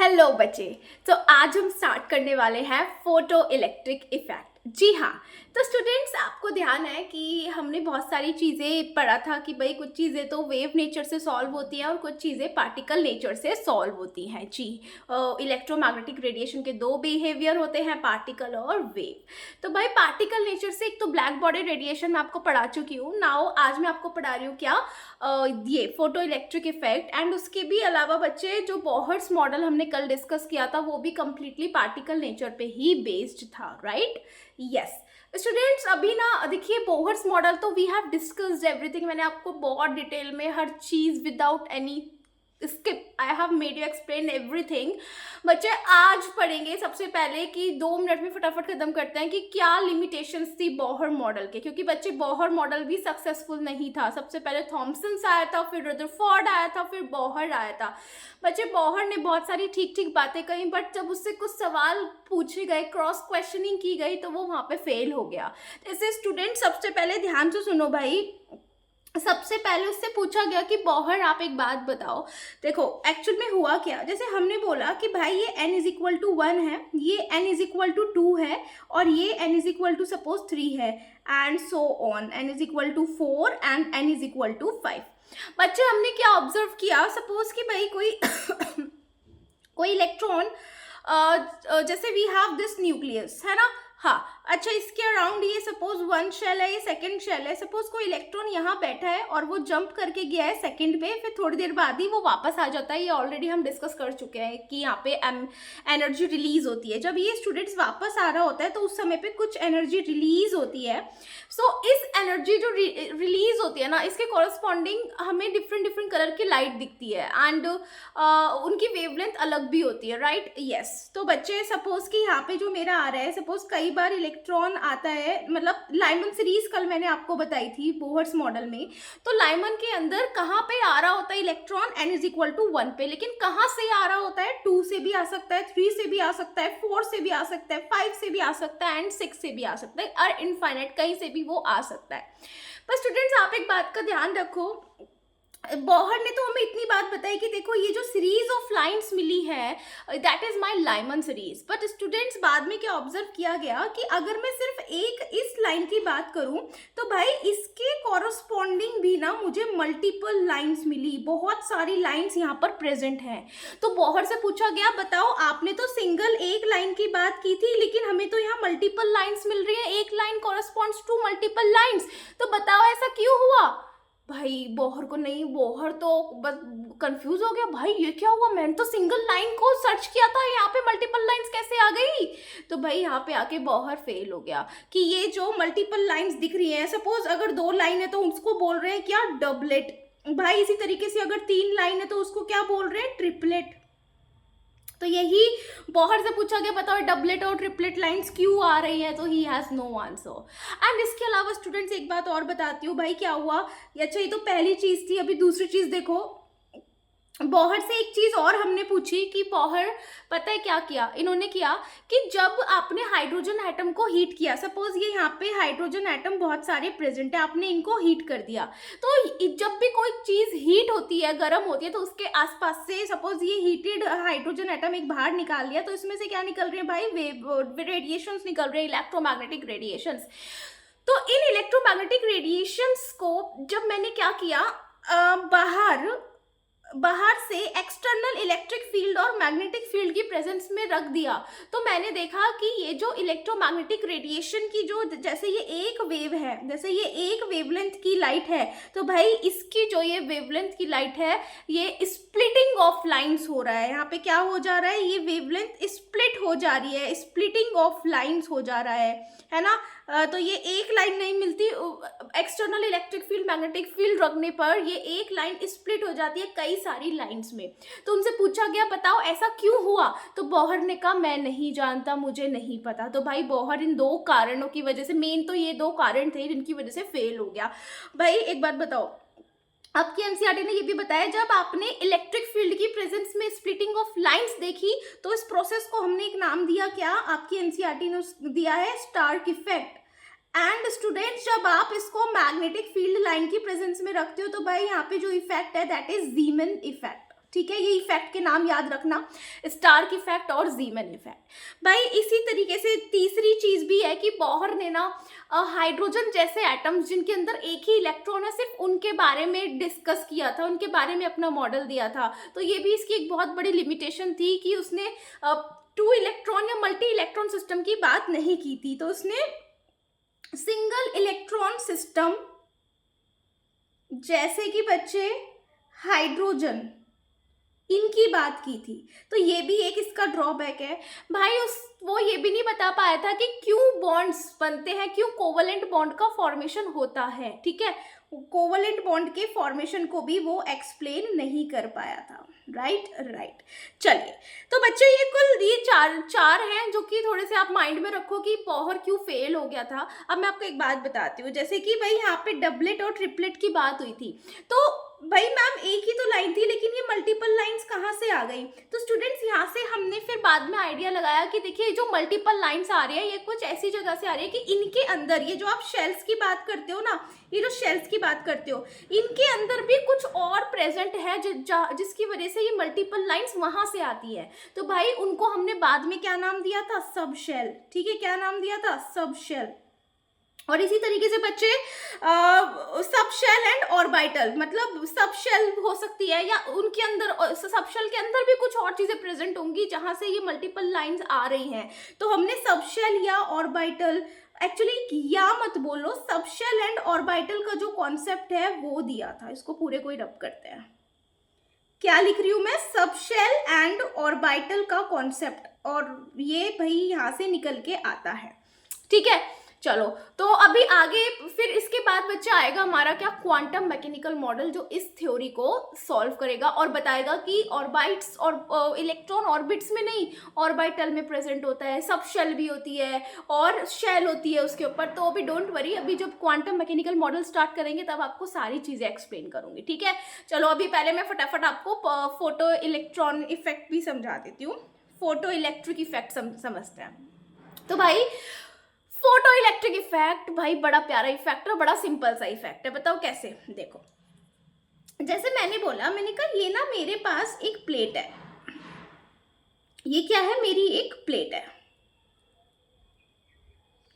Hello बच्चे। तो आज हम स्टार्ट करने वाले हैं फोटो इलेक्ट्रिक इफेक्ट। जी हाँ। तो स्टूडेंट्स, आपको ध्यान है कि हमने बहुत सारी चीज़ें पढ़ा था कि भाई कुछ चीज़ें तो वेव नेचर से सॉल्व होती हैं और कुछ चीज़ें पार्टिकल नेचर से सॉल्व होती हैं। जी, इलेक्ट्रोमैग्नेटिक रेडिएशन के दो बिहेवियर होते हैं, पार्टिकल और वेव। तो भाई पार्टिकल नेचर से एक तो ब्लैक बॉडी रेडिएशन मैं आपको पढ़ा चुकी हूँ। नाउ आज मैं आपको पढ़ा रही हूँ क्या, ये फोटो इलेक्ट्रिक इफेक्ट। एंड उसके भी अलावा बच्चे, जो बोहर्स मॉडल हमने कल डिस्कस किया था वो भी कंप्लीटली पार्टिकल नेचर पे ही बेस्ड था, राइट? यस स्टूडेंट्स, अभी ना देखिए, बोहर्स मॉडल तो वी हैव डिस्कस्ड एवरीथिंग। मैंने आपको बहुत डिटेल में हर चीज़ without any skip I have made you explain everything. बच्चे आज पढ़ेंगे सबसे पहले कि 2 मिनट में फटाफट खत्म करते हैं कि क्या लिमिटेशंस थी बोहर मॉडल के, क्योंकि बच्चे बोहर मॉडल भी सक्सेसफुल नहीं था। सबसे पहले थॉमसन आया था, फिर रदरफोर्ड आया था, फिर बोहर आया था। बच्चे बोहर ने बहुत सारी ठीक ठीक बातें कही, बट जब उससे कुछ सवाल पूछे गए, क्रॉस क्वेश्चनिंग की गई, तो वो वहाँ पे फेल हो गया। जैसे स्टूडेंट, सबसे पहले ध्यान से सुनो भाई। सबसे पहले उससे पूछा गया कि बोहर आप एक बात बताओ। देखो एक्चुअल में हुआ क्या, जैसे हमने बोला कि भाई ये n इज इक्वल टू 1 है, ये n इज इक्वल टू 2 है, और ये n is equal to suppose 3 है, and so on. n is equal to 4 and n is equal to 5। बच्चे हमने क्या ऑब्जर्व किया, सपोज कि भाई कोई कोई इलेक्ट्रॉन, जैसे वी हैव दिस न्यूक्लियस है ना। हाँ, अच्छा, इसके अराउंड ये सपोज 1 शेल है, ये सेकंड शेल है। सपोज कोई इलेक्ट्रॉन यहाँ बैठा है और वो जंप करके गया है सेकंड पे, फिर थोड़ी देर बाद ही वो वापस आ जाता है। ये ऑलरेडी हम डिस्कस कर चुके हैं कि यहाँ पे एनर्जी रिलीज होती है। जब ये स्टूडेंट्स वापस आ रहा होता है तो उस समय पे कुछ एनर्जी रिलीज होती है। सो इस एनर्जी जो रिलीज होती है ना, इसके कॉरस्पॉन्डिंग हमें डिफरेंट डिफरेंट कलर की लाइट दिखती है, एंड उनकी वेवलेंथ अलग भी होती है, राइट? यस। तो बच्चे सपोज कि यहाँ पे जो मेरा आ रहा है, सपोज कई बार इलेक्ट्रॉन आता है, मतलब लाइमन सीरीज कल मैंने आपको बताई थी बोहर्स मॉडल में। तो लाइमन के अंदर कहाँ पे आ रहा होता है electron, n is equal to 1 पे, लेकिन कहाँ से आ रहा होता है, 2 से भी आ सकता है, 3 से भी आ सकता है, 4 से भी आ सकता है, 5 से भी आ सकता है, एंड 6 से भी आ सकता है, और इनफाइनाइट कहीं से भी वो आ सकता है। पर स्टूडेंट्स, आप एक बात का ध्यान रखो, बोहर ने तो हमें इतनी बात बताई कि देखो ये जो सीरीज ऑफ लाइंस मिली है, that is my Lyman series. But students, बाद में क्या ऑब्जर्व किया गया कि अगर मैं सिर्फ एक इस लाइन की बात करूं तो भाई इसके कॉरस्पॉन्डिंग भी ना मुझे मल्टीपल लाइंस मिली, बहुत सारी लाइंस यहाँ पर प्रेजेंट हैं। तो बोहर से पूछा गया, बताओ आपने तो सिंगल एक लाइन की बात की थी, लेकिन हमें तो यहाँ मल्टीपल लाइंस मिल रही है, एक line corresponds to multiple lines. तो बताओ ऐसा क्यों हुआ? भाई बोहर को नहीं, बोहर तो बस कंफ्यूज हो गया, भाई ये क्या हुआ, मैंने तो सिंगल लाइन को सर्च किया था, यहाँ पे मल्टीपल लाइंस कैसे आ गई? तो भाई यहाँ पे आके बोहर फेल हो गया कि ये जो मल्टीपल लाइंस दिख रही हैं, सपोज अगर 2 लाइन है तो उसको बोल रहे हैं क्या, डबलेट। भाई इसी तरीके से अगर 3 लाइन है तो उसको क्या बोल रहे हैं, ट्रिपलेट। तो यही बोहर से पूछा गया, बताओ डबलेट और ट्रिपलेट लाइंस क्यों आ रही है, तो he has no answer. And इसके अलावा स्टूडेंट्स, एक बात और बताती हूँ भाई क्या हुआ। अच्छा, ये तो पहली चीज थी, अभी दूसरी चीज देखो। बोहर से एक चीज और हमने पूछी कि बोहर, पता है क्या किया इन्होंने किया कि जब आपने हाइड्रोजन एटम को हीट किया, सपोज ये यहाँ पे हाइड्रोजन एटम बहुत सारे प्रेजेंट है, आपने इनको हीट कर दिया। तो जब भी कोई चीज हीट होती है, गर्म होती है, तो उसके आसपास से सपोज ये हीटेड हाइड्रोजन एटम एक बाहर निकाल लिया, तो इसमें से क्या निकल रहे हैं भाई, रेडिएशंस निकल रहे हैं, इलेक्ट्रोमैग्नेटिक रेडिएशंस। तो इन इलेक्ट्रोमैग्नेटिक रेडिएशंस को जब मैंने क्या किया, बाहर से एक्सटर्नल इलेक्ट्रिक फील्ड और मैग्नेटिक फील्ड की प्रेजेंस में रख दिया, तो मैंने देखा कि ये जो इलेक्ट्रोमैग्नेटिक रेडिएशन की जो, जैसे ये एक वेव है, जैसे ये एक वेवलेंथ की लाइट है, तो भाई इसकी जो ये वेवलेंथ की लाइट है, ये स्प्लिटिंग ऑफ लाइंस हो रहा है। यहाँ पे क्या हो जा रहा है, ये वेवलेंथ स्प्लिट हो जा रही है, स्प्लिटिंग ऑफ लाइंस हो जा रहा है ना। तो ये एक लाइन नहीं मिलती, external electric field magnetic field रखने पर ये एक लाइन स्प्लिट हो जाती है कई सारी लाइंस में। तो उनसे पूछा गया, बताओ ऐसा क्यों हुआ? तो बोहर ने कहा, मैं नहीं जानता, मुझे नहीं पता। तो भाई बोहर इन 2 कारणों की वजह से, मेन तो ये 2 कारण थे जिनकी वजह से फेल हो गया। भाई एक बात बताओ, आपकी एनसीईआरटी ने ये भी बताया, जब आपने इलेक्ट्रिक फील्ड की प्रेजेंस में स्प्लिटिंग ऑफ लाइंस देखी, तो इस प्रोसेस को हमने एक नाम दिया, क्या आपकी एनसीईआरटी ने दिया है, स्टार्क इफेक्ट। एंड स्टूडेंट्स, जब आप इसको मैग्नेटिक फील्ड लाइन की प्रेजेंस में रखते हो तो भाई यहाँ पे जो इफेक्ट है दैट इज जीमन इफेक्ट। ठीक है, ये इफेक्ट के नाम याद रखना, स्टार्क इफेक्ट और जीमन इफेक्ट। भाई इसी तरीके से तीसरी चीज भी है कि बोहर ने ना हाइड्रोजन जैसे एटम्स जिनके अंदर एक ही इलेक्ट्रॉन है, सिर्फ उनके बारे में डिस्कस किया था, उनके बारे में अपना मॉडल दिया था। तो ये भी इसकी एक बहुत बड़ी लिमिटेशन थी कि उसने 2 इलेक्ट्रॉन या मल्टी इलेक्ट्रॉन सिस्टम की बात नहीं की थी। तो उसने सिंगल इलेक्ट्रॉन सिस्टम जैसे कि बच्चे हाइड्रोजन, इनकी बात की थी। तो ये भी एक इसका ड्रॉबैक है भाई। वो ये भी नहीं बता पाया था कि क्यों बॉन्ड्स बनते हैं, क्यों कोवलेंट बॉन्ड का फॉर्मेशन होता है। ठीक है, कोवलेंट बॉन्ड के फॉर्मेशन को भी वो एक्सप्लेन नहीं कर पाया था। राइट। चलिए, तो बच्चे ये कुल ये चार हैं जो कि थोड़े से आप माइंड में रखो कि बोहर क्यों फेल हो गया था। अब मैं आपको एक बात बताती हूँ, जैसे कि भाई यहाँ पे डबलेट और ट्रिपलेट की बात हुई थी, तो भाई मैम एक ही तो लाइन थी, लेकिन ये मल्टीपल लाइंस कहाँ से आ गई। तो स्टूडेंट्स यहाँ से हमने फिर बाद में आइडिया लगाया कि देखिए जो मल्टीपल लाइंस आ रही है ये कुछ ऐसी जगह से आ रही है कि इनके अंदर ये जो आप शेल्स की बात करते हो ना, ये जो शेल्स की बात करते हो, इनके अंदर भी कुछ और प्रेजेंट है जिसकी वजह से ये मल्टीपल लाइंस वहां से आती है। तो भाई उनको हमने बाद में क्या नाम दिया था, सब शेल। ठीक है, क्या नाम दिया था, सब शेल। और इसी तरीके से बच्चे सब शेल एंड ऑर्बिटल, मतलब सब शेल हो सकती है या उनके अंदर सब शेल के अंदर भी कुछ और चीजें प्रेजेंट होंगी जहां से ये मल्टीपल लाइंस आ रही हैं। तो हमने सब शेल या ऑर्बिटल, एक्चुअली या मत बोलो, सब शेल एंड ऑर्बिटल का जो कॉन्सेप्ट है वो दिया था। इसको पूरे को ही रब करते हैं। क्या लिख रही हूं मैं, सब शेल एंड ऑर्बिटल का कॉन्सेप्ट, और ये भाई यहां से निकल के आता है। ठीक है, चलो तो अभी आगे फिर इसके बाद बच्चा आएगा हमारा क्या, क्वांटम मैकेनिकल मॉडल, जो इस थ्योरी को सॉल्व करेगा और बताएगा कि ऑर्बिट्स और इलेक्ट्रॉन ऑर्बिट्स में नहीं, ऑर्बिटल में प्रेजेंट होता है, सब शेल भी होती है और शेल होती है उसके ऊपर। तो अभी डोंट वरी, अभी जब क्वांटम मैकेनिकल मॉडल स्टार्ट करेंगे तब आपको सारी चीजें एक्सप्लेन करूंगी। ठीक है, चलो अभी पहले मैं फटाफट आपको फोटो इलेक्ट्रॉन इफेक्ट भी समझा देती हूँ। फोटो इलेक्ट्रिक इफेक्ट समझते हैं। तो भाई फोटो इलेक्ट्रिक इफेक्ट भाई बड़ा प्यारा इफेक्ट है, बड़ा सिंपल सा इफेक्ट है। बताओ कैसे, देखो जैसे मैंने बोला, मैंने कहा ये ना मेरे पास एक प्लेट है, ये क्या है, मेरी एक प्लेट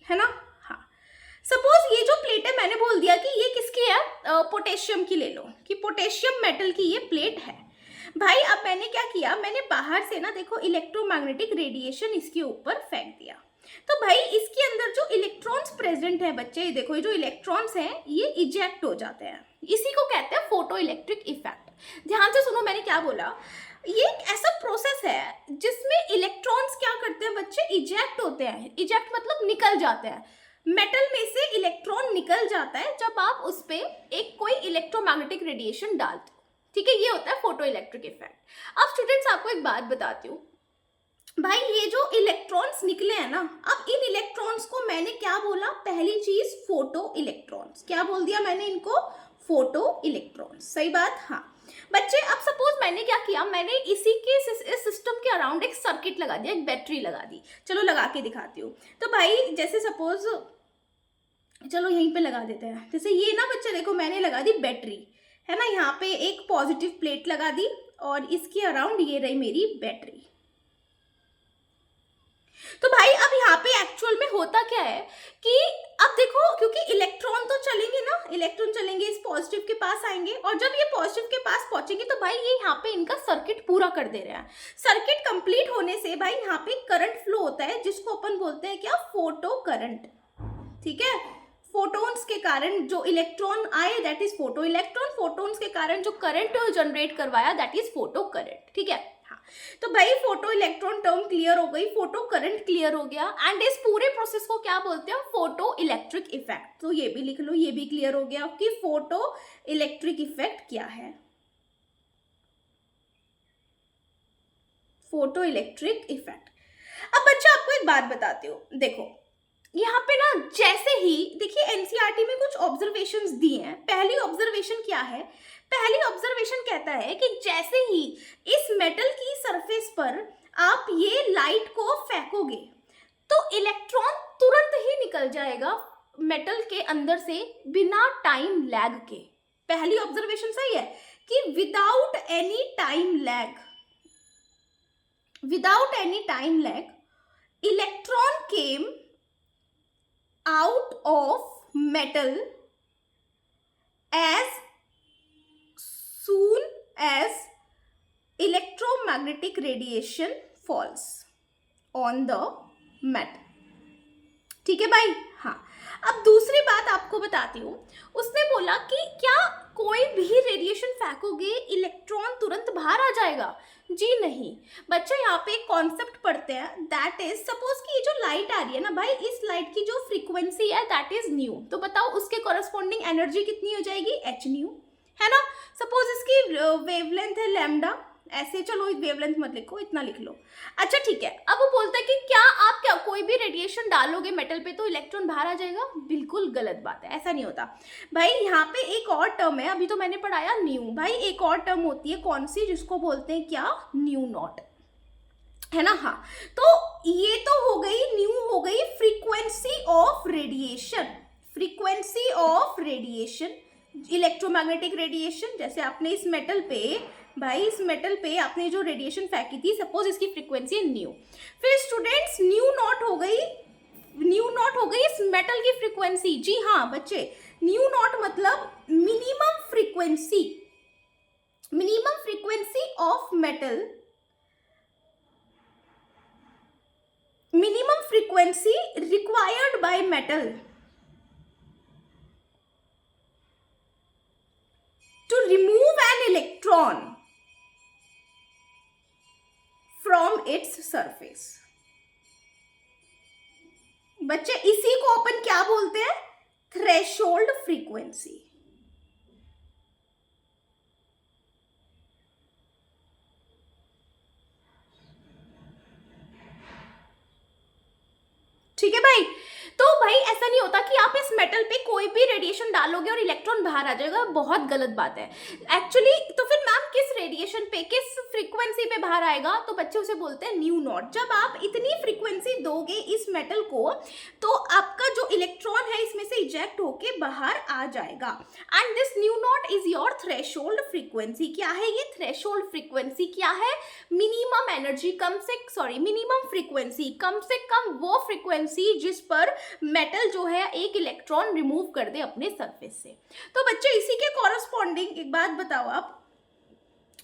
है ना। हाँ, सपोज ये जो प्लेट है, मैंने बोल दिया कि ये किसकी है, पोटेशियम की ले लो, कि पोटेशियम मेटल की ये प्लेट है। भाई अब मैंने क्या किया, मैंने बाहर से ना देखो इलेक्ट्रोमैग्नेटिक रेडिएशन इसके ऊपर फेंक दिया। तो भाई इसके अंदर जो इलेक्ट्रॉन्स प्रेजेंट है बच्चे, ये देखो, ये जो इलेक्ट्रॉन्स हैं ये इजेक्ट हो जाते हैं। इसी को कहते हैं फोटो इलेक्ट्रिक इफेक्ट। ध्यान से सुनो मैंने क्या बोला, ये एक ऐसा प्रोसेस है जिसमें इलेक्ट्रॉन्स क्या करते हैं बच्चे, इजेक्ट होते हैं। इजेक्ट मतलब निकल जाते हैं, मेटल में से इलेक्ट्रॉन निकल जाता है जब आप उस पर एक कोई इलेक्ट्रोमैग्नेटिक रेडिएशन डालते हो। ठीक है, ये होता है फोटो इलेक्ट्रिक इफेक्ट। अब स्टूडेंट्स आपको एक बात बताती हूँ भाई, ये जो इलेक्ट्रॉन्स निकले हैं ना, अब इन इलेक्ट्रॉन्स को मैंने क्या बोला, पहली चीज फोटो इलेक्ट्रॉन्स, क्या बोल दिया मैंने इनको, फोटो इलेक्ट्रॉन्स। सही बात। हाँ बच्चे, अब सपोज मैंने क्या किया, मैंने इसी के इस सिस्टम के अराउंड एक सर्किट लगा दिया, एक बैटरी लगा दी। चलो लगा के दिखाती हूँ। तो भाई जैसे सपोज, चलो यहीं पे लगा देते हैं। जैसे ये ना बच्चे देखो, मैंने लगा दी बैटरी, है ना, यहाँ पे एक पॉजिटिव प्लेट लगा दी और इसके अराउंड ये रही मेरी बैटरी। तो भाई अब यहाँ पे एक्चुअल में होता क्या है कि अब देखो, क्योंकि इलेक्ट्रॉन तो चलेंगे ना, इलेक्ट्रॉन चलेंगे, इस पॉजिटिव के पास आएंगे, और जब ये पॉजिटिव के पास पहुंचेंगे तो भाई ये यहाँ पे इनका सर्किट पूरा कर दे रहे हैं। सर्किट कंप्लीट होने से भाई यहाँ पे करंट फ्लो होता है, जिसको अपन बोलते हैं क्या, फोटो करंट। ठीक है, फोटोन्स के कारण जो इलेक्ट्रॉन आए that is photo electron, photons के कारण जो करंट जनरेट करवाया दैट इज फोटो करंट। ठीक है, हाँ, तो भाई फोटो इलेक्ट्रॉन टर्म क्लियर हो गई, फोटो करंट क्लियर हो गया, एंड इस पूरे प्रोसेस को क्या बोलते हैं, फोटो इलेक्ट्रिक इफेक्ट। तो ये भी लिख लो, ये भी क्लियर हो गया कि फोटो इलेक्ट्रिक इफेक्ट क्या है, फोटो इलेक्ट्रिक इफेक्ट। अब बच्चा आपको एक बात बताती हूँ, देखो यहाँ पे ना जैसे ही देखिए एनसीईआरटी में कुछ ऑब्जर्वेशंस दिए हैं। पहली ऑब्जर्वेशन क्या है, पहली ऑब्जर्वेशन कहता है कि जैसे ही इस मेटल की सरफेस पर आप ये लाइट को फेंकोगे तो इलेक्ट्रॉन तुरंत ही निकल जाएगा मेटल के अंदर से बिना टाइम लैग के। पहली ऑब्जर्वेशन सही है कि without any time lag electron came out of metal as soon as electromagnetic radiation falls on the metal. ठीक है भाई। हाँ, अब दूसरी बात आपको बताती हूँ। उसने बोला कि क्या कोई भी रेडिएशन फेंकोगे इलेक्ट्रॉन तुरंत बाहर आ जाएगा? जी नहीं बच्चा, यहाँ पे एक कॉन्सेप्ट पढ़ते हैं, दैट इज सपोज कि ये जो लाइट आ रही है ना भाई, इस लाइट की जो फ्रीक्वेंसी है दैट इज न्यू, तो बताओ उसके कॉरस्पॉन्डिंग एनर्जी कितनी हो जाएगी? एच न्यू, है ना। सपोज इसकी वेवलेंथ है लैम्डा, ऐसे चलो वेवलेंथ मत लिखो, इतना लिख लो। अच्छा ठीक है, अब वो बोलता है कि क्या कोई भी रेडिएशन डालोगे मेटल पे तो इलेक्ट्रॉन बाहर आ जाएगा? बिल्कुल गलत बात है, ऐसा नहीं होता भाई। यहाँ पे एक और टर्म है, अभी तो मैंने पढ़ाया न्यू, भाई एक और टर्म होती है कौन सी, जिसको बोलते हैं क्या? न्यू नॉट, है ना। हाँ, तो ये तो हो गई न्यू, हो गई frequency of radiation, electromagnetic radiation. जैसे आपने इस मेटल पे भाई, इस मेटल पे आपने जो रेडिएशन फेंकी थी, सपोज इसकी फ्रीक्वेंसी है न्यू, फिर स्टूडेंट्स न्यू नॉट हो गई इस मेटल की फ्रीक्वेंसी। जी हाँ बच्चे, न्यू नॉट मतलब minimum frequency of metal, minimum frequency required by metal to remove an electron from its surface। बच्चे इसी को अपन क्या बोलते हैं? Threshold frequency. ठीक है भाई। तो भाई ऐसा नहीं होता कि आप इस मेटल पे कोई भी रेडिएशन डालोगे और इलेक्ट्रॉन बाहर आ जाएगा, बहुत गलत बात है एक्चुअली। तो फिर मैम किस रेडिएशन पे, किस फ्रीक्वेंसी पे बाहर आएगा? तो बच्चे उसे बोलते हैं न्यू नॉट। जब आप इतनी फ्रीक्वेंसी दोगे इस मेटल को, तो आपका जो इलेक्ट्रॉन है इसमें से इजेक्ट होके बाहर आ जाएगा। And this new not is your threshold frequency. क्या है ये थ्रेशोल्ड फ्रीक्वेंसी? क्या है? मिनिमम एनर्जी, मिनिमम फ्रीक्वेंसी, कम से कम वो फ्रीक्वेंसी जिस पर मेटल जो है एक इलेक्ट्रॉन रिमूव कर दे अपने सरफेस से। तो बच्चे इसी के कॉरस्पॉन्डिंग एक बात बताओ आप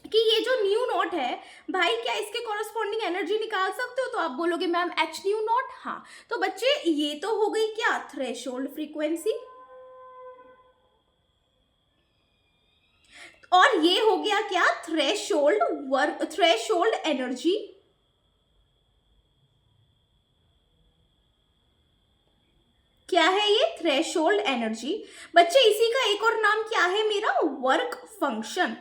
कि ये जो न्यू नॉट है भाई, क्या इसके कॉरस्पॉन्डिंग एनर्जी निकाल सकते हो? तो आप बोलोगे मैम एच न्यू नॉट। हाँ, तो बच्चे ये तो हो गई क्या? Threshold frequency. और ये हो गया क्या? Threshold energy. क्या है ये? Threshold energy. बच्चे इसी का एक और नाम क्या है मेरा? Work function.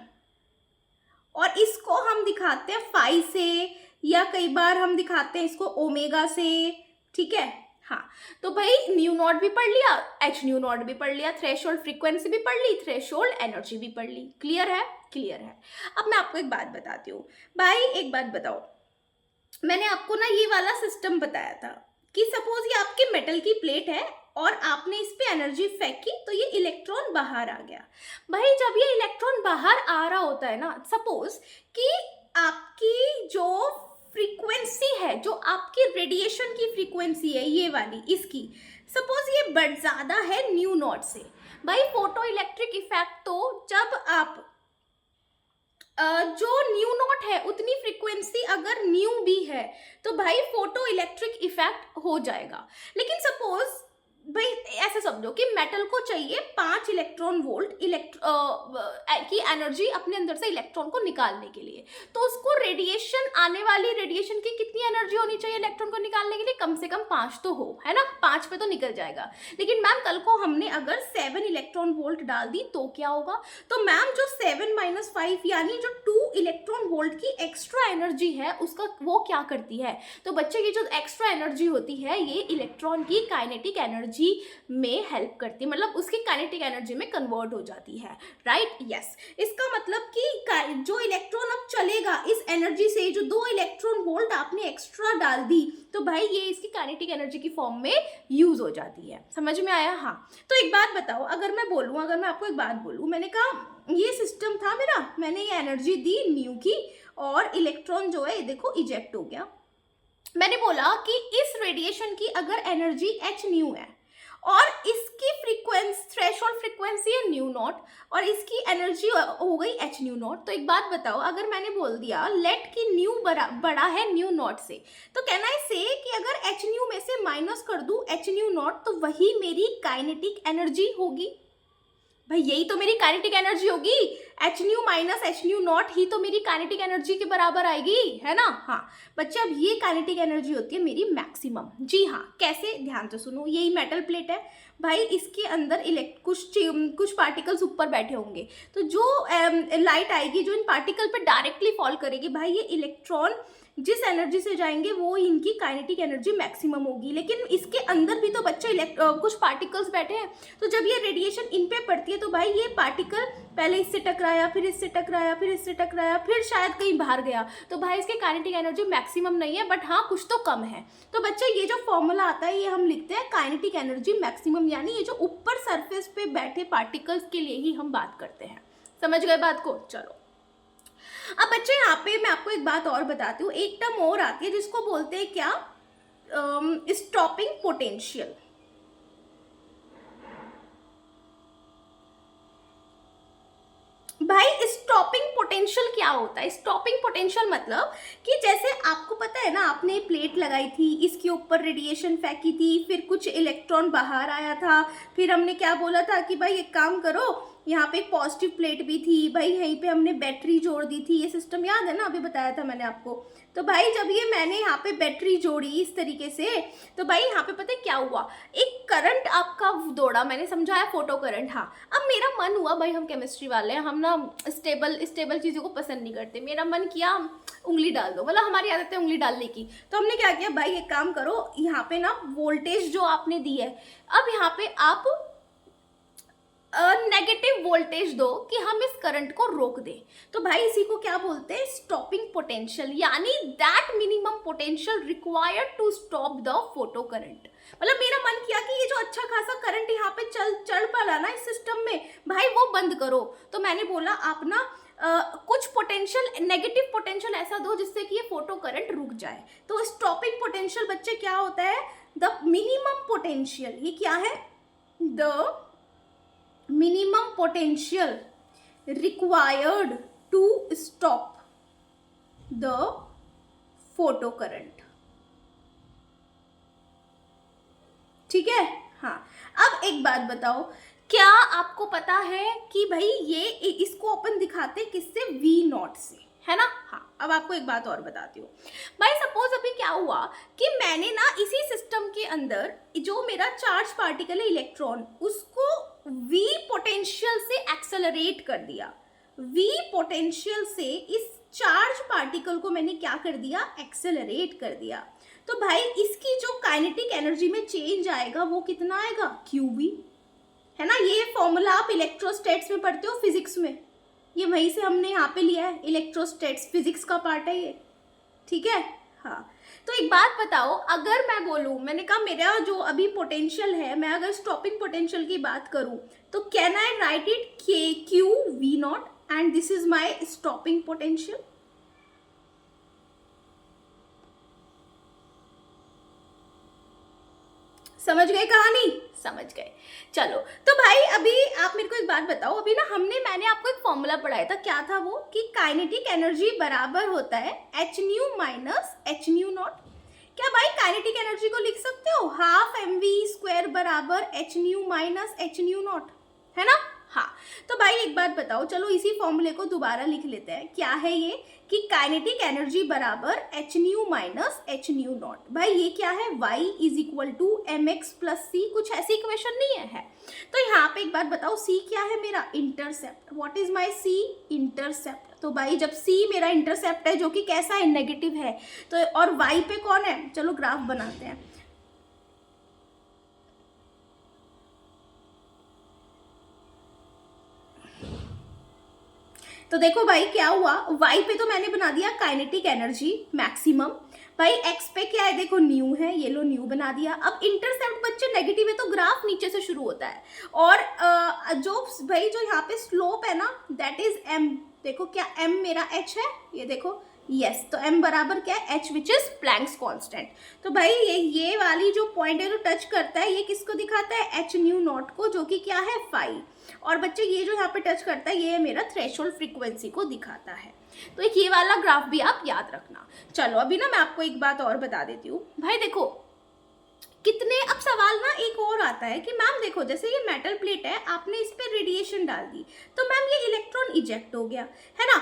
और इसको हम दिखाते हैं फाई से, या कई बार हम दिखाते हैं इसको ओमेगा से। ठीक है, हाँ। तो भाई न्यू नॉट भी पढ़ लिया, एच न्यू नॉट भी पढ़ लिया, थ्रेशोल्ड फ्रीक्वेंसी भी पढ़ ली, थ्रेशोल्ड एनर्जी भी पढ़ ली। क्लियर है? क्लियर है। अब मैं आपको एक बात बताती हूँ भाई, एक बात बताओ, मैंने आपको ना ये वाला सिस्टम बताया था कि सपोज ये आपके मेटल की प्लेट है और आपने इस पे एनर्जी फेंकी तो ये इलेक्ट्रॉन बाहर आ गया। भाई जब ये इलेक्ट्रॉन बाहर आ रहा होता है ना, सपोज कि आपकी जो फ्रीक्वेंसी है, जो आपकी रेडिएशन की फ्रीक्वेंसी है ये वाली, इसकी सपोज ये बढ़ ज़्यादा है न्यू नॉट से। भाई फोटो इलेक्ट्रिक इफेक्ट तो जब आप जो न्यू नॉट है उतनी फ्रीक्वेंसी अगर न्यू भी है तो भाई फोटो इलेक्ट्रिक इफेक्ट हो जाएगा। लेकिन सपोज भाई ऐसे समझो कि मेटल को चाहिए 5 इलेक्ट्रॉन वोल्ट की एनर्जी अपने अंदर से इलेक्ट्रॉन को निकालने के लिए, तो उसको रेडिएशन, आने वाली रेडिएशन की कितनी एनर्जी होनी चाहिए इलेक्ट्रॉन को निकालने के लिए? कम से कम 5 तो हो, है ना, 5 पे तो निकल जाएगा। लेकिन मैम कल को हमने अगर 7 इलेक्ट्रॉन वोल्ट डाल दी तो क्या होगा? तो मैम जो 7 - 5 यानी जो 2 इलेक्ट्रॉन वोल्ट की एक्स्ट्रा एनर्जी है उसका वो क्या करती है? तो बच्चे की जो एक्स्ट्रा एनर्जी होती है ये इलेक्ट्रॉन की काइनेटिक एनर्जी एनर्जी में हेल्प करती है, मतलब उसकी काइनेटिक एनर्जी में कन्वर्ट हो जाती है, राइट। यस, इसका मतलब कि जो इलेक्ट्रॉन अब चलेगा इस एनर्जी से, जो 2 इलेक्ट्रॉन वोल्ट आपने एक्स्ट्रा डाल दी, तो भाई ये इसकी काइनेटिक एनर्जी की फॉर्म में यूज हो जाती है। समझ में आया? हाँ। तो एक बात बताओ, अगर मैं आपको एक बात बोलूँ, मैंने कहा ये सिस्टम था मेरा, मैंने ये एनर्जी दी न्यू की, और इलेक्ट्रॉन जो है देखो इजेक्ट हो गया। मैंने बोला कि इस रेडिएशन की अगर एनर्जी h न्यू है और इसकी फ्रीक्वेंसी, थ्रेशोल्ड फ्रीक्वेंसी है न्यू नॉट, और इसकी एनर्जी हो गई h न्यू नॉट, तो एक बात बताओ, अगर मैंने बोल दिया लेट की न्यू बड़ा है न्यू नॉट से, तो कहना है से कि अगर h न्यू में से माइनस कर दूं h न्यू नॉट, तो वही मेरी काइनेटिक एनर्जी होगी। भाई यही तो मेरी काइनेटिक एनर्जी होगी, H new minus H new not ही तो मेरी काइनेटिक एनर्जी के बराबर आएगी, है ना। हाँ बच्चे, अब ये काइनेटिक एनर्जी होती है मेरी मैक्सिमम। जी हाँ, कैसे? ध्यान से सुनो, यही मेटल प्लेट है भाई, इसके अंदर कुछ पार्टिकल्स ऊपर बैठे होंगे, तो जो लाइट आएगी जो इन पार्टिकल पे डायरेक्टली फॉल करेगी, भाई ये इलेक्ट्रॉन जिस एनर्जी से जाएंगे वो इनकी काइनेटिक एनर्जी मैक्सिमम होगी। लेकिन इसके अंदर भी तो बच्चे कुछ पार्टिकल्स बैठे हैं, तो जब ये रेडिएशन इन पे पड़ती है तो भाई ये पार्टिकल पहले इससे टकराया, फिर इससे टकराया, फिर इससे टकराया, फिर शायद कहीं बाहर गया, तो भाई इसके काइनेटिक एनर्जी मैक्सिमम नहीं है, बट हाँ कुछ तो कम है। तो बच्चे ये जो फॉर्मूला आता है ये हम लिखते हैं काइनेटिक एनर्जी मैक्सिमम, यानी ये जो ऊपर सरफेस पे बैठे पार्टिकल्स के लिए ही हम बात करते हैं। समझ गए बात को? चलो अब बच्चे यहाँ पे मैं आपको एक बात और बताती हूँ, एक टर्म और आती है जिसको बोलते हैं क्या, स्टॉपिंग पोटेंशियल। भाई स्टॉपिंग पोटेंशियल क्या होता है? स्टॉपिंग पोटेंशियल मतलब कि जैसे आपको पता है ना, आपने प्लेट लगाई थी, इसके ऊपर रेडिएशन फेंकी थी, फिर कुछ इलेक्ट्रॉन बाहर आया था, फिर हमने क्या बोला था कि भाई एक काम करो, यहाँ पे एक पॉजिटिव प्लेट भी थी, भाई यहीं पे हमने बैटरी जोड़ दी थी, ये सिस्टम याद है ना, अभी बताया था मैंने आपको। तो भाई जब ये मैंने यहाँ पे बैटरी जोड़ी इस तरीके से, तो भाई यहाँ पे पता है क्या हुआ, एक करंट आपका दौड़ा, मैंने समझाया फोटो करंट। हाँ, अब मेरा मन हुआ, भाई हम केमिस्ट्री वाले हैं, हम ना स्टेबल चीज़ों को पसंद नहीं करते, मेरा मन किया उंगली डाल दो, मतलब हमारी आदत है उंगली डालने की। तो हमने क्या किया, भाई एक काम करो, यहाँ पे ना वोल्टेज जो आपने दी है, अब यहाँ पे आप नेगेटिव वोल्टेज दो कि हम इस करंट को रोक दें। तो भाई इसी को क्या बोलते हैं, स्टॉपिंग पोटेंशियल, यानी that minimum potential required to stop the photo current. मतलब मेरा मन किया कि ये जो अच्छा खासा करंट यहाँ पे चल पड़ा ना इस सिस्टम में, भाई वो बंद करो। तो मैंने बोला आप ना कुछ पोटेंशियल, नेगेटिव पोटेंशियल ऐसा दो जिससे कि ये फोटो करंट रुक जाए। तो स्टॉपिंग पोटेंशियल बच्चे क्या होता है, द मिनिमम पोटेंशियल, ये क्या है, the minimum potential required to stop the photocurrent। ठीक है। हाँ, अब एक बात बताओ, क्या आपको पता है कि भाई ये इसको अपन दिखाते किससे, V0 से, है ना। हाँ, अब आपको एक बात और बताती हूँ। भाई सपोज अभी क्या हुआ कि मैंने ना इसी सिस्टम के अंदर जो मेरा चार्ज पार्टिकल है इलेक्ट्रॉन, उसको V पोटेंशियल से एक्सेलरेट कर दिया। V पोटेंशियल से इस चार्ज पार्टिकल को मैंने क्या कर दिया, एक्सेलरेट कर दिया। तो भाई इसकी जो काइनेटिक एनर्जी में चेंज आएगा वो कितना आएगा, QV, है ना। ये फॉर्मूला आप इलेक्ट्रोस्टैट्स में पढ़ते हो फिजिक्स में, ये वहीं से हमने यहाँ पे लिया है, इलेक्ट्रोस्टैट्स फिजिक्स का पार्ट है ये, ठीक है। हाँ, तो एक बात बताओ, अगर मैं बोलूँ, मैंने कहा मेरा जो अभी पोटेंशियल है, मैं अगर स्टॉपिंग पोटेंशियल की बात करूँ तो can I right it QV0 and this is my stopping potential. समझ गए कहानी, समझ गए। चलो तो भाई अभी आप मेरे को एक बात बताओ, अभी ना मैंने आपको एक फॉर्मूला पढ़ाया था, क्या था वो, कि काइनेटिक एनर्जी बराबर होता है h nu minus h nu not. क्या भाई काइनेटिक एनर्जी को लिख सकते हो, हाफ mv² बराबर h nu minus h nu not, है ना। हाँ, तो भाई एक बात बताओ, चलो इसी फॉर्मूले को दोबारा लिख लेते हैं। क्या है ये, कि काइनेटिक एनर्जी बराबर h nu minus h nu naught. भाई ये क्या है, y is equal to mx plus c, कुछ ऐसी इक्वेशन नहीं है। तो यहाँ पे एक बात बताओ, c क्या है मेरा, intercept. What is my c, intercept. तो भाई जब c मेरा इंटरसेप्ट है जो कि कैसा है, नेगेटिव है, तो और y पे कौन है, चलो ग्राफ बनाते हैं। तो देखो भाई क्या हुआ, y पे तो मैंने बना दिया काइनेटिक एनर्जी मैक्सिमम, भाई x पे क्या है देखो न्यू है, ये लो न्यू बना दिया। अब इंटरसेप्ट बच्चे नेगेटिव है तो ग्राफ नीचे से शुरू होता है, और जो भाई जो यहाँ पे स्लोप है ना दैट इज m, देखो क्या m मेरा h है, ये देखो यस, तो m बराबर क्या है h which is Planck's constant. तो भाई ये वाली जो पॉइंट है जो टच करता है ये किसको दिखाता है, h न्यू नॉट को, जो कि क्या है फाई। और बच्चे ये जो यहाँ पे टच करता है ये मेरा थ्रेशोल्ड फ्रीक्वेंसी को दिखाता है। तो एक ये वाला ग्राफ भी आप याद रखना। चलो अभी ना मैं आपको एक बात और बता देती हूँ भाई, देखो कितने, अब सवाल ना एक और आता है कि मैम देखो जैसे ये मेटल प्लेट है, आपने इस पे रेडिएशन डाल दी तो मैम ये इलेक्ट्रॉन इजेक्ट हो गया है ना,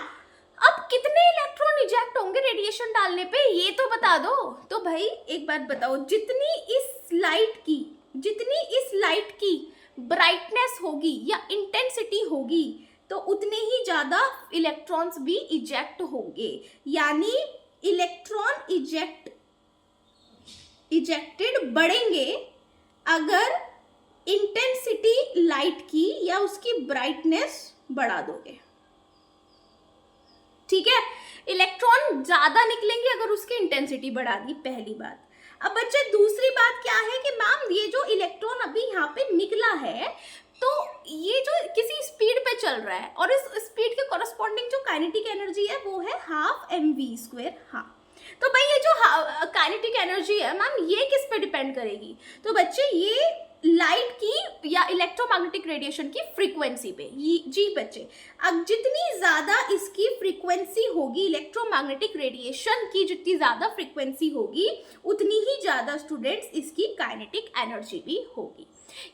अब कितने इलेक्ट्रॉन इजेक्ट होंगे रेडिएशन डालने पे ये तो बता दो। तो भाई एक बात बताओ, जितनी इस लाइट की ब्राइटनेस होगी या इंटेंसिटी होगी तो उतने ही ज्यादा इलेक्ट्रॉन्स भी इजेक्ट होंगे, यानी इलेक्ट्रॉन इजेक्टेड बढ़ेंगे अगर इंटेंसिटी लाइट की या उसकी ब्राइटनेस बढ़ा दोगे, ठीक है। इलेक्ट्रॉन ज्यादा निकलेंगे अगर उसकी इंटेंसिटी बढ़ा दी, पहली बात। अब बच्चे दूसरी बात क्या है कि मैम ये जो इलेक्ट्रॉन अभी यहाँ पे निकला है तो ये जो किसी स्पीड पे चल रहा है और इस स्पीड के कॉरस्पॉन्डिंग जो काइनेटिक एनर्जी है वो है ½ mv²। हाँ, तो भाई ये जो काइनेटिक एनर्जी है मैम ये किस पे डिपेंड करेगी, तो बच्चे ये लाइट की या इलेक्ट्रोमैग्नेटिक रेडिएशन की फ्रीक्वेंसी पे। जी बच्चे, अब जितनी ज्यादा इसकी फ्रीक्वेंसी होगी, इलेक्ट्रोमैग्नेटिक रेडिएशन की जितनी ज्यादा फ्रीक्वेंसी होगी उतनी ही ज्यादा स्टूडेंट्स इसकी काइनेटिक एनर्जी भी होगी।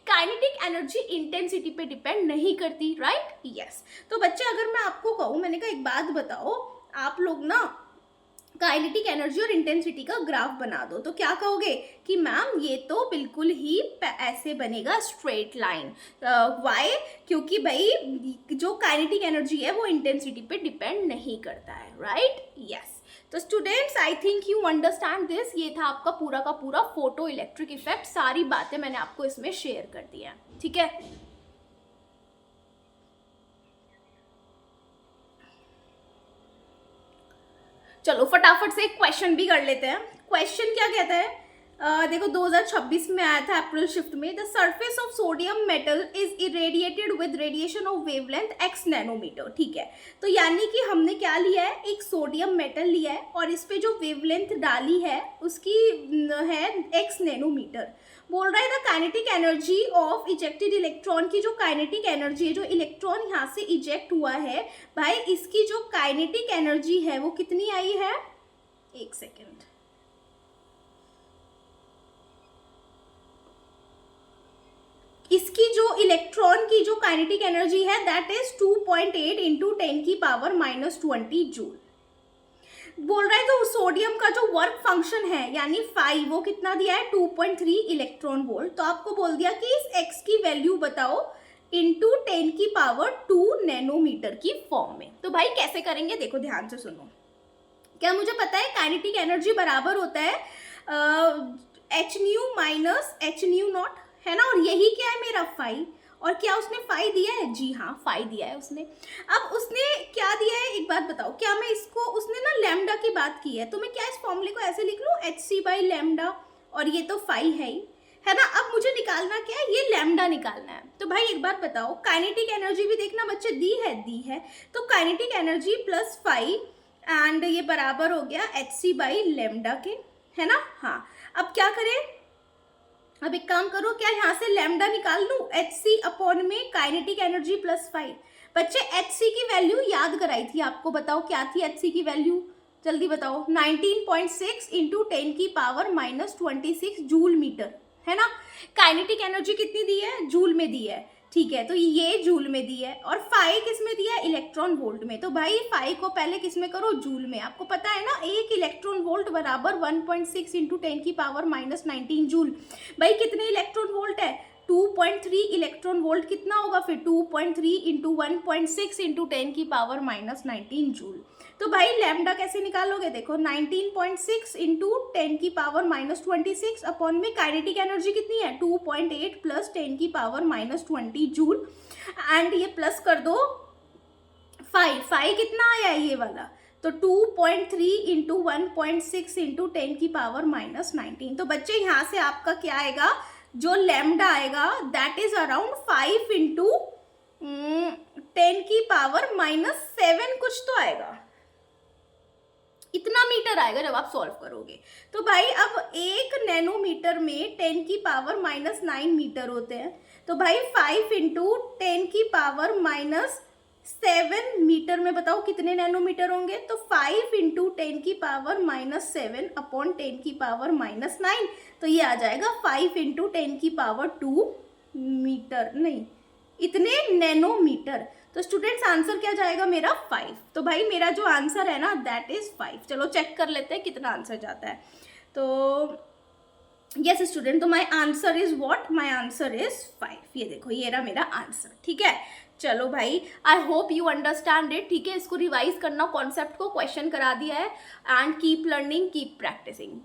काइनेटिक एनर्जी इंटेंसिटी पे डिपेंड नहीं करती, राइट? यस। तो बच्चे अगर मैं आपको कहूँ, मैंने कहा एक बात बताओ, आप लोग ना काइनेटिक एनर्जी और इंटेंसिटी का ग्राफ बना दो, तो क्या कहोगे कि मैम ये तो बिल्कुल ही ऐसे बनेगा स्ट्रेट लाइन। वाई? क्योंकि भाई जो काइनेटिक एनर्जी है वो इंटेंसिटी पे डिपेंड नहीं करता है, राइट? यस। तो students I think you understand this. ये था आपका पूरा का पूरा फोटो इलेक्ट्रिक इफेक्ट, सारी बातें मैंने आपको इसमें शेयर कर दी हैं, ठीक है। चलो फटाफट से एक क्वेश्चन भी कर लेते हैं। क्वेश्चन क्या कहता है, देखो 2026 में आया था अप्रैल शिफ्ट में, the surface of sodium metal is irradiated with radiation of wavelength x nanometre, ठीक है। तो यानी कि हमने क्या लिया है, एक सोडियम मेटल लिया है और इस पे जो वेवलेंथ डाली है उसकी है x नैनोमीटर। बोल रहा है the kinetic energy of ejected electron की जो काइनेटिक एनर्जी है, जो इलेक्ट्रॉन यहाँ से इजेक्ट हुआ है भाई, इसकी जो काइनेटिक एनर्जी है वो कितनी आई है, एक सेकेंड, इसकी जो इलेक्ट्रॉन की जो काइनेटिक एनर्जी है दैट इज 2.8 इंटू 10⁻⁻20 जूल। बोल रहा है तो सोडियम का जो वर्क फंक्शन है यानी 5 वो कितना दिया है, 2.3 इलेक्ट्रॉन वोल्ट। तो आपको बोल दिया कि इस x की वैल्यू बताओ इंटू 10⁻2 नैनोमीटर की फॉर्म में। तो भाई कैसे करेंगे, देखो ध्यान से सुनो। क्या मुझे पता है काइनेटिक एनर्जी बराबर होता है h nu minus h nu not, है ना, और यही क्या है मेरा फाई, और क्या उसने फाई दिया है, जी हाँ फाई दिया है उसने। अब उसने क्या दिया है एक बात बताओ, क्या मैं इसको, उसने ना लैम्डा की बात की है तो मैं क्या इस फॉर्मूले को ऐसे लिख लूँ hc/λ, और ये तो फाई है ना। अब मुझे निकालना क्या है, ये लैम्डा निकालना है। तो भाई एक बात बताओ, काइनेटिक एनर्जी भी देखना बच्चे दी है, तो kinetic energy plus phi and ये बराबर हो गया hc/λ के, है ना। हाँ, अब क्या करें, अब एक काम करो, क्या यहाँ से लैम्डा निकाल लूँ, hc/ में काइनेटिक एनर्जी प्लस 5। बच्चे hc की वैल्यू याद कराई थी आपको, बताओ क्या थी hc की वैल्यू, जल्दी बताओ, 19.6 इंटू 10⁻⁻26 जूल मीटर, है ना। काइनेटिक एनर्जी कितनी दी है, जूल में दी है, ठीक है। तो ये जूल में दी है और फाई किस में दिया है, इलेक्ट्रॉन वोल्ट में। तो भाई फाई को पहले किस में करो, जूल में। आपको पता है ना एक इलेक्ट्रॉन वोल्ट बराबर 1.6 इंटू 10⁻⁻19 जूल। भाई कितने इलेक्ट्रॉन वोल्ट है, 2.3 इलेक्ट्रॉन वोल्ट कितना होगा फिर, 2.3 इंटू 1.6 इंटू 10⁻⁻19 जूल। तो भाई लैम्डा कैसे निकालोगे, देखो 19.6 इंटू 10⁻⁻26 अपॉन में काइनेटिक एनर्जी कितनी है, 2.8 प्लस 10⁻⁻20 जूल, एंड ये प्लस कर दो फाइव कितना आया ये वाला, तो 2.3 इंटू 1.6 इंटू 10⁻⁻19। तो बच्चे यहाँ से आपका क्या आएगा, जो लैम्डा आएगा दैट इज अराउंड 5 इंटू 10⁻⁻7 कुछ तो आएगा, इतना मीटर आएगा जब आप सॉल्व करोगे। तो भाई अब 1 नैनोमीटर में 10⁻⁻9 मीटर होते हैं, तो भाई 5 इंटू 10⁻⁻7 मीटर में बताओ कितने नैनोमीटर होंगे, तो 5 इंटू 10⁻⁻7 अपॉन 10⁻⁻9, तो ये आ जाएगा 5 इंटू 10⁻2 मीटर, नहीं इतने नैनोमीटर। तो स्टूडेंट्स आंसर क्या जाएगा मेरा 5। तो भाई मेरा जो आंसर है ना दैट इज 5। चलो चेक कर लेते हैं कितना आंसर जाता है। तो यस स्टूडेंट, तो my answer is what, my answer is 5। ये देखो ये रहा मेरा आंसर, ठीक है। चलो भाई I hope you understand it, ठीक है। इसको रिवाइज करना, कॉन्सेप्ट को क्वेश्चन करा दिया है, and keep learning keep practising.